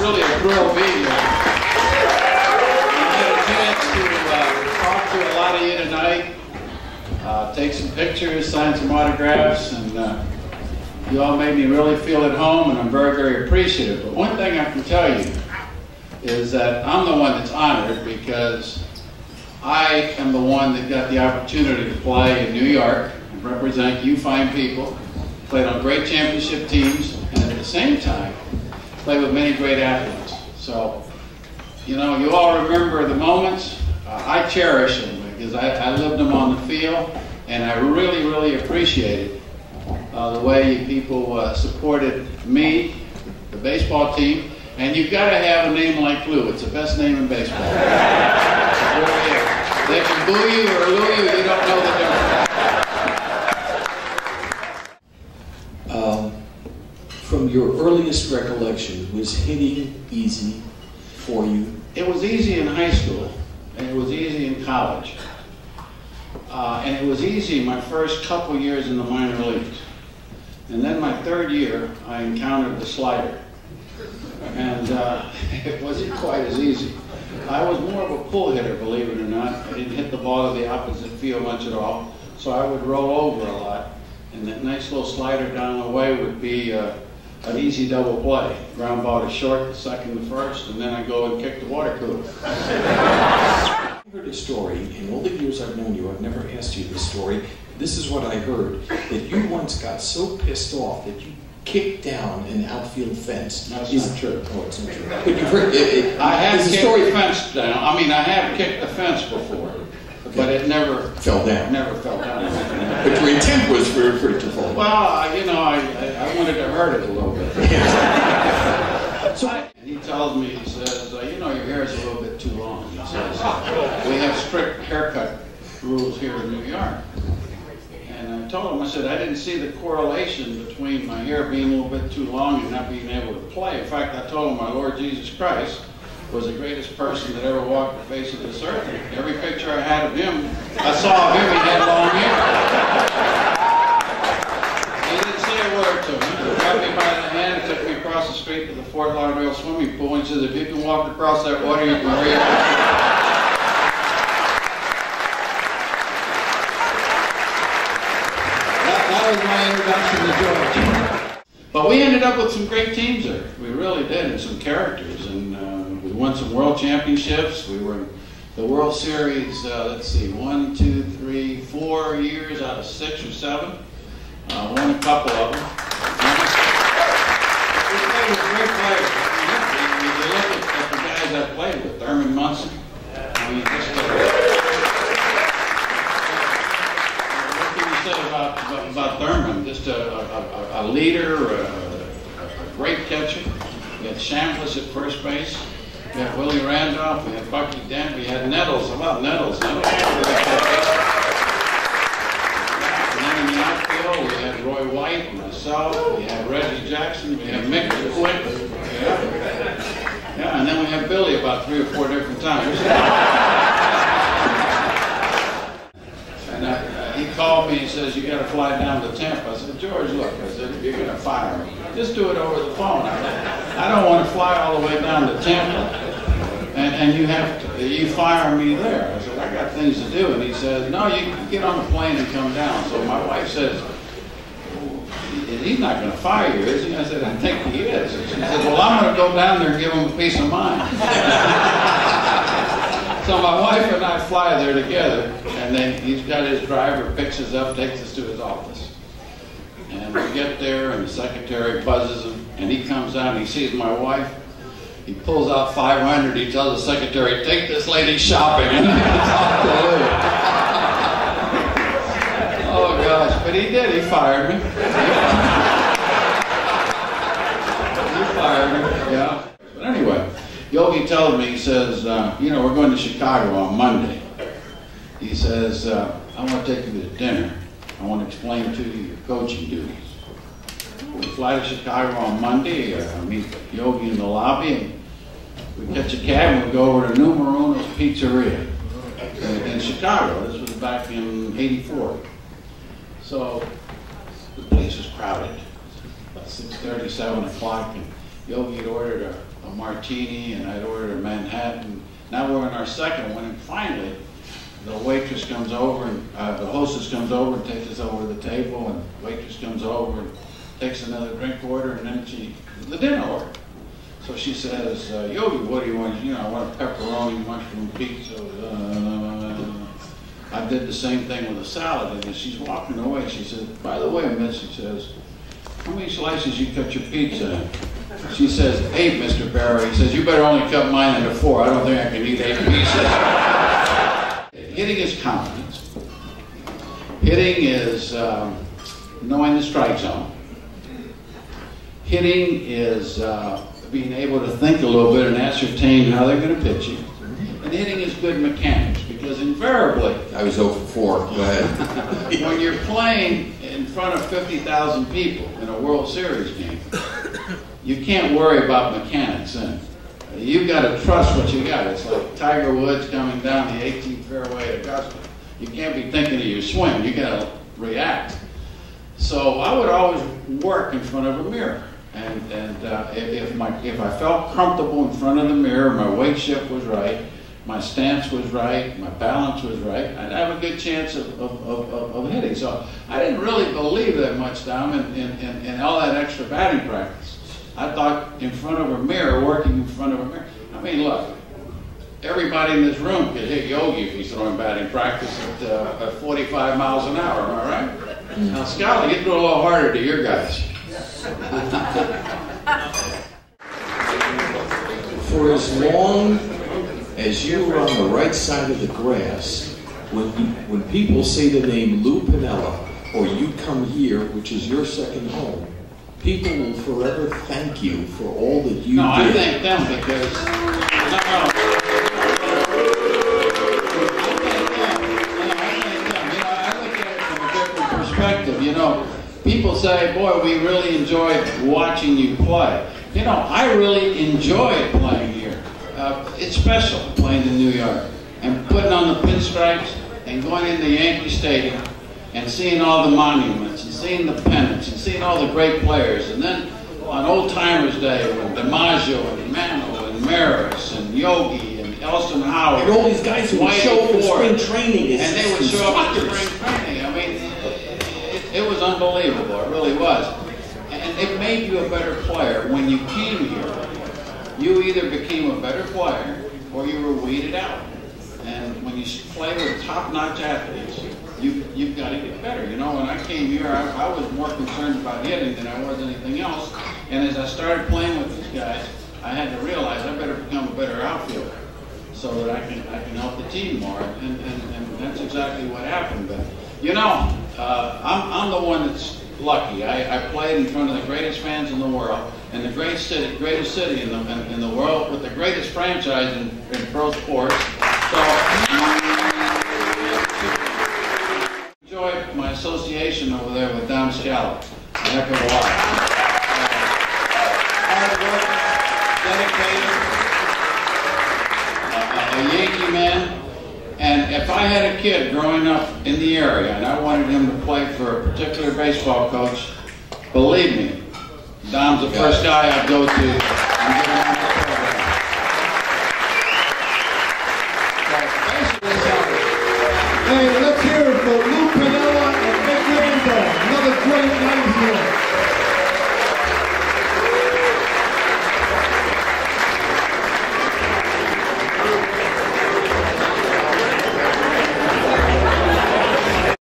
really a thrill being here. I had a chance to talk to a lot of you tonight, take some pictures, sign some autographs, and you all made me really feel at home, and I'm very, very appreciative. But one thing I can tell you is that I'm the one that's honored because I am the one that got the opportunity to play in New York and represent you fine people, played on great championship teams, and at the same time, played with many great athletes. So, you know, you all remember the moments. I cherish them because I lived them on the field, and I really, really appreciated the way you people supported me, the baseball team, and you've got to have a name like Lou. It's the best name in baseball. It really is. They can boo you or loo you, you don't know the difference. From your earliest recollection, was hitting easy for you? It was easy in high school, and it was easy in college. And it was easy my first couple years in the minor leagues. And then my third year, I encountered the slider. And it wasn't quite as easy. I was more of a pull hitter, believe it or not. I didn't hit the ball to the opposite field much at all. So I would roll over a lot. And that nice little slider down the way would be an easy double play. Ground ball to short, the second to first, and then I go and kick the water cooler. I heard a story, in all the years I've known you, I've never asked you this story. This is what I heard, that you once got so pissed off that you kicked down an outfield fence. No, it's not true. Oh, it's not true. But you've heard it. I have kicked the fence down. I mean, I have kicked the fence before, but it never fell down. Never fell down. But your intent was for it to fall down. Well, you know, I wanted to hurt it a little bit. And he tells me, he says, you know, your hair is a little bit too long. He says, we have strict haircut rules here in New York. And I told him, I said, I didn't see the correlation between my hair being a little bit too long and not being able to play. In fact, I told him my Lord Jesus Christ was the greatest person that ever walked the face of this earth. Every picture I had of him, I saw of him, he had long hair. He didn't say a word to me. He grabbed me by the hand and took me across the street to the Fort Lauderdale swimming pool and said, if you can walk across that water, you can read. That was my introduction to George. But we ended up with some great teams there. We really did, and some characters. And we won some world championships. We were in the World Series, let's see, 1, 2, 3, 4 years out of 6 or 7. Won a couple of them. We played with great players. If you look at the guys I played with, Thurman Munson. I mean, about Thurman, just a leader, a great catcher. We had Chambliss at first base. We had Willie Randolph. We had Bucky Dent. We had Nettles. How about Nettles? And then in the outfield, we had Roy White, myself. We had Reggie Jackson. We had Mick Quick. Yeah, and then we had Billy about 3 or 4 different times. He called me and says, you got to fly down to Tampa. I said, George, look, I said, if you're going to fire me, just do it over the phone. I don't want to fly all the way down to Tampa, and you fire me there. I said, I got things to do. And he says, no, you can get on the plane and come down. So my wife says, he's not going to fire you, is he? I said, I think he is. She said, well, I'm going to go down there and give him a piece of mind. So my wife and I fly there together, and then he's got his driver, picks us up, takes us to his office. And we get there, and the secretary buzzes him, and he comes out, and he sees my wife. He pulls out $500. He tells the secretary, take this lady shopping. And it's off to live. Oh, gosh. But he did. He fired me. He fired me, yeah. But anyway. Yogi tells me, he says, you know, we're going to Chicago on Monday. He says, I want to take you to dinner. I want to explain to you your coaching duties. We fly to Chicago on Monday. I meet Yogi in the lobby. And we catch a cab and we go over to Numerono's Pizzeria in Chicago. This was back in '84. So the place was crowded. About 6:30, 7 o'clock. And Yogi had ordered a martini, and I'd ordered a Manhattan. Now we're in our second one, and finally, the waitress comes over, and the hostess comes over and takes us over to the table, and the waitress comes over and takes another drink order, and then the dinner order. So she says, Yogi, what do you want? You know, I want a pepperoni mushroom pizza. I did the same thing with a salad, and as she's walking away, she says, by the way, miss, she says, how many slices you cut your pizza in? She says, 8, Mr. Barrow. He says, you better only cut mine into 4. I don't think I can eat 8 pizzas. Hitting is confidence. Hitting is knowing the strike zone. Hitting is being able to think a little bit and ascertain how they're going to pitch you. And hitting is good mechanics, because invariably, I was 0 for 4. Go ahead. When you're playing in front of 50,000 people in a World Series game, you can't worry about mechanics then. You've got to trust what you got. It's like Tiger Woods coming down the 18th fairway at Augusta. You can't be thinking of your swing. You got to react. So I would always work in front of a mirror. And if I felt comfortable in front of the mirror, my weight shift was right, my stance was right, my balance was right, I'd have a good chance of hitting. So I didn't really believe that much, Dom, in all that extra batting practice. I thought in front of a mirror, working in front of a mirror. I mean, look, everybody in this room could hit Yogi if he's throwing batting practice at 45 miles an hour, am I right? Now, Scott, you do it a little harder to your guys. For as long as you were on the right side of the grass, when people say the name Lou Piniella, or you come here, which is your second home, people will forever thank you for all that you did. No, I thank them because, I look at it from a different perspective. You know, people say, boy, we really enjoyed watching you play. You know, I really enjoyed playing here. It's special playing in New York and putting on the pinstripes and going into Yankee Stadium and seeing all the monuments and seeing the pennants and seeing all the great players. And then on Old Timers Day with DiMaggio and Mantle and Maris and Yogi and Elston Howard. And all these guys who would show up in spring training. And they would show up in spring training. I mean, it was unbelievable. It really was. And it made you a better player when you came here. You either became a better player or you were weeded out. And when you play with top-notch athletes, you've got to get better. You know, when I came here, I was more concerned about hitting than I was anything else. And as I started playing with these guys, I had to realize I better become a better outfielder so that I can help the team more. And that's exactly what happened. But you know, I'm the one that's lucky. I played in front of the greatest fans in the world, in the greatest city in the world, with the greatest franchise in pro sports. So enjoyed my association over there with Dom Scala a heck of a lot. Hard work, dedicated, a Yankee man. And if I had a kid growing up in the area and I wanted him to play for a particular baseball coach, believe me, Dom's the first guy I'd go to and get him on the program. So basically,